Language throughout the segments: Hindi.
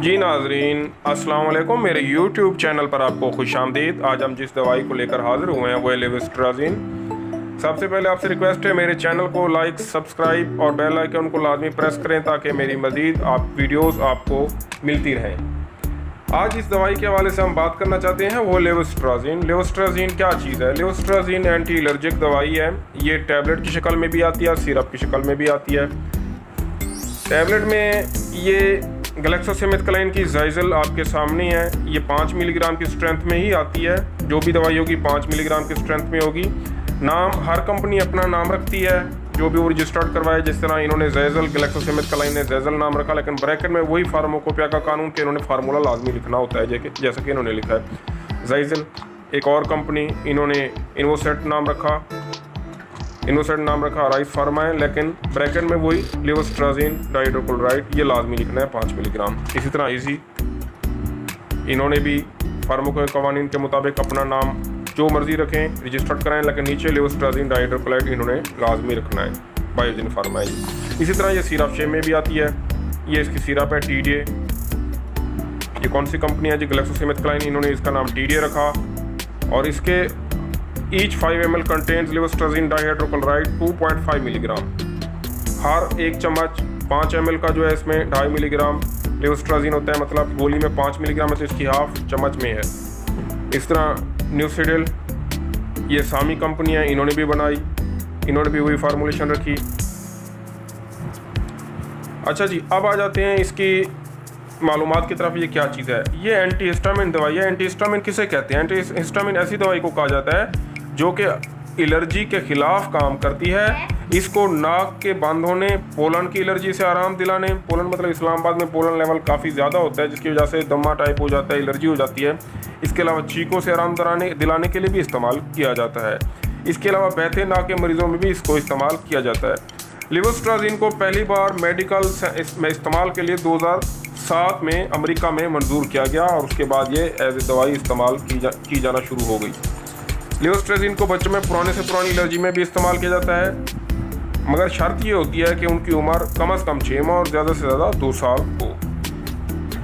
जी नाजरीन अस्सलाम वालेकुम, मेरे YouTube चैनल पर आपको खुशामदीद। आज हम जिस दवाई को लेकर हाजिर हुए हैं वो है लेवोस्ट्राज़िन। सबसे पहले आपसे रिक्वेस्ट है मेरे चैनल को लाइक, सब्सक्राइब और बेल आइकन को लाजमी प्रेस करें ताकि मेरी मज़ीद वीडियोस आपको मिलती रहें। आज इस दवाई के हवाले से हम बात करना चाहते हैं वो लेवोस्ट्राज़िन। लेवोस्ट्राज़िन क्या चीज़ है? लेवोस्ट्राज़िन एंटी एलर्जिक दवाई है। ये टैबलेट की शक्ल में भी आती है, सिरप की शक्ल में भी आती है। टैबलेट में ये ग्लैक्सोस्मिथक्लाइन की ज़ाइज़ल आपके सामने है। ये 5 मिलीग्राम की स्ट्रेंथ में ही आती है। जो भी दवाई होगी 5 मिलीग्राम की स्ट्रेंथ में होगी। नाम हर कंपनी अपना नाम रखती है, जो भी वो रजिस्टर्ड करवाए। जिस तरह इन्होंने ज़ाइज़ल, ग्लैक्सोस्मिथक्लाइन ने ज़ाइज़ल नाम रखा, लेकिन ब्रैकेट में वही फार्माकोपिया का कानून के इन्होंने फार्मूला लाजमी लिखना होता है, जैसा कि इन्होंने लिखा है ज़ाइज़ल। एक और कंपनी इन्होंने इनोसेट नाम रखा, राइस फार्मा है, लेकिन ब्रैकेट में वही लेवोस्ट्राज़िन डाइहाइड्रोक्लोराइड ये लाजमी लिखना है 5 मिलीग्राम। इसी तरह इजी इन्होंने भी फार्माको कवानीन के मुताबिक अपना नाम जो मर्जी रखें, रजिस्टर्ड कराएं, लेकिन नीचे लेवोस्ट्राज़िन डाइहाइड्रोक्लोराइड इन्होंने लाजमी रखना है। बायोजिन फार्मा है। इसी तरह ये सिरप शेप में भी आती है। ये इसकी सिरप है TDA। ये कौन सी कंपनी है जी? ग्लैक्सोस्मिथक्लाइन, इन्होंने इसका नाम TDA रखा। और इसके each 5 ml contains levocetirizine dihydrochloride 2.5 milligram. हर एक चम्मच 5 ml का जो है इसमें 2.5 मिलीग्राम लेवोस्ट्राज़िन होता है। मतलब गोली में 5 मिलीग्राम है तो इसकी हाफ चम्मच में है। इस तरह न्यूसिडिल, ये सामी कंपनी है, इन्होंने भी बनाई, इन्होंने भी वही फार्मूलेशन रखी। अच्छा जी, अब आ जाते हैं इसकी मालूमात की तरफ। ये क्या चीज़ है? ये एंटी हिस्टामिन दवाई है। एंटी हिस्टामिन किसे कहते हैं? एंटी हिस्टामिन ऐसी दवाई को कहा जाता है जो कि एलर्जी के ख़िलाफ़ काम करती है। इसको नाक के बंद होने, पोलन की एलर्जी से आराम दिलाने, पोलन मतलब इस्लामाबाद में पोलन लेवल काफ़ी ज़्यादा होता है जिसकी वजह से दमा टाइप हो जाता है, एलर्जी हो जाती है। इसके अलावा चीखों से आराम दिलाने के लिए भी इस्तेमाल किया जाता है। इसके अलावा बैठे नाक के मरीज़ों में भी इसको इस्तेमाल किया जाता है। लेवोस्ट्राज़िन को पहली बार मेडिकल में इस्तेमाल के लिए 2007 में अमेरिका में मंजूर किया गया और उसके बाद ये एज ए दवाई इस्तेमाल की जाना शुरू हो गई। लेवोस्ट्राज़िन को बच्चों में पुराने से पुरानी एलर्जी में भी इस्तेमाल किया जाता है, मगर शर्त ये होती है कि उनकी उम्र कम से कम 6 माह और ज़्यादा से ज़्यादा 2 साल हो।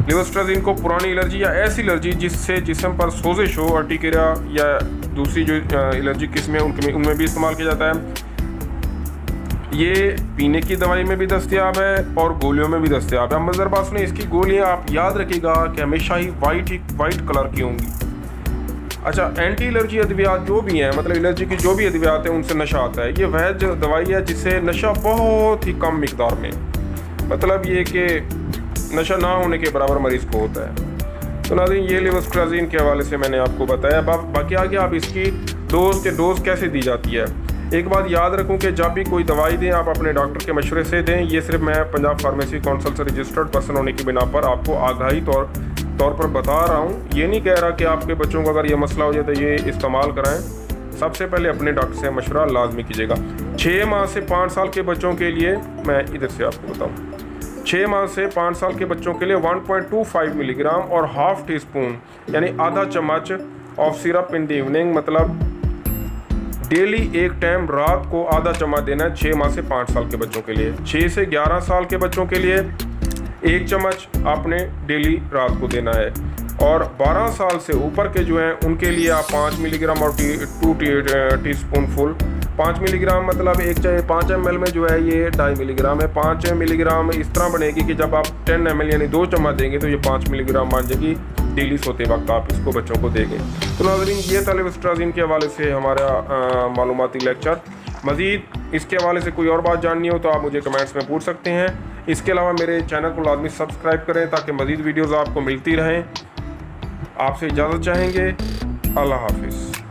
लेवोस्ट्राज़िन को पुरानी एलर्जी या ऐसी एलर्जी जिससे जिस्म पर सोजिश हो, अर्टिकेरिया या दूसरी जो एलर्जी किस्में उनमें भी इस्तेमाल किया जाता है। ये पीने की दवाई में भी दस्तयाब है और गोलियों में भी दस्तयाब है। मज़र बात सुनिए, इसकी गोलियाँ आप याद रखिएगा कि हमेशा ही वाइट कलर की होंगी। अच्छा, एंटी एलर्जी अद्वियात जो भी हैं, मतलब एलर्जी की जो भी अद्वियात हैं उनसे नशा आता है। ये वह जो दवाई है जिससे नशा बहुत ही कम मिकदार में, मतलब ये कि नशा ना होने के बराबर मरीज़ को होता है। तो नाज़रीन, ये लेवोस्ट्राज़िन के हवाले से मैंने आपको बताया। बाकी आगे आप इसकी डोज कैसे दी जाती है। एक बात याद रखूं कि जब भी कोई दवाई दें आप अपने डॉक्टर के मशवरे से दें। ये सिर्फ मैं पंजाब फार्मेसी काउंसिल से रजिस्टर्ड पर्सन होने की बिना पर आपको आगाही तौर पर बता रहा हूँ। ये नहीं कह रहा कि आपके बच्चों को अगर ये मसला हो जाए तो ये इस्तेमाल कराएं। सबसे पहले अपने डॉक्टर से मशवरा लाजमी कीजिएगा। 6 माह से 5 साल के बच्चों के लिए मैं इधर से आपको बताऊँ, 6 माह से 5 साल के बच्चों के लिए 1.25 मिलीग्राम और हाफ टी स्पून यानी आधा चम्मच of syrup in the evening, मतलब डेली एक टाइम रात को आधा चम्मच देना है 6 माह से 5 साल के बच्चों के लिए। 6 से 11 साल के बच्चों के लिए 1 चम्मच आपने डेली रात को देना है। और 12 साल से ऊपर के जो हैं उनके लिए आप 5 मिलीग्राम और 2 टी स्पून फुल 5 मिलीग्राम, मतलब 5 ml में जो है ये 2.5 मिलीग्राम है। 5 मिलीग्राम इस तरह बनेगी कि जब आप 10 ml यानी 2 चम्मच देंगे तो ये 5 मिलीग्राम बन जाएगी। डेली सोते वक्त आप इसको बच्चों को देंगे। तो नाज़रीन, ये था लेवोस्ट्राज़िन के हवाले से हमारा मालूमाती लेक्चर। मज़ीद इसके हवाले से कोई और बात जाननी हो तो आप मुझे कमेंट्स में पूछ सकते हैं। इसके अलावा मेरे चैनल को लाजमी सब्सक्राइब करें ताकि मज़ीद वीडियोज़ आपको मिलती रहें। आपसे इजाज़त चाहेंगे। अल्लाह हाफिज़।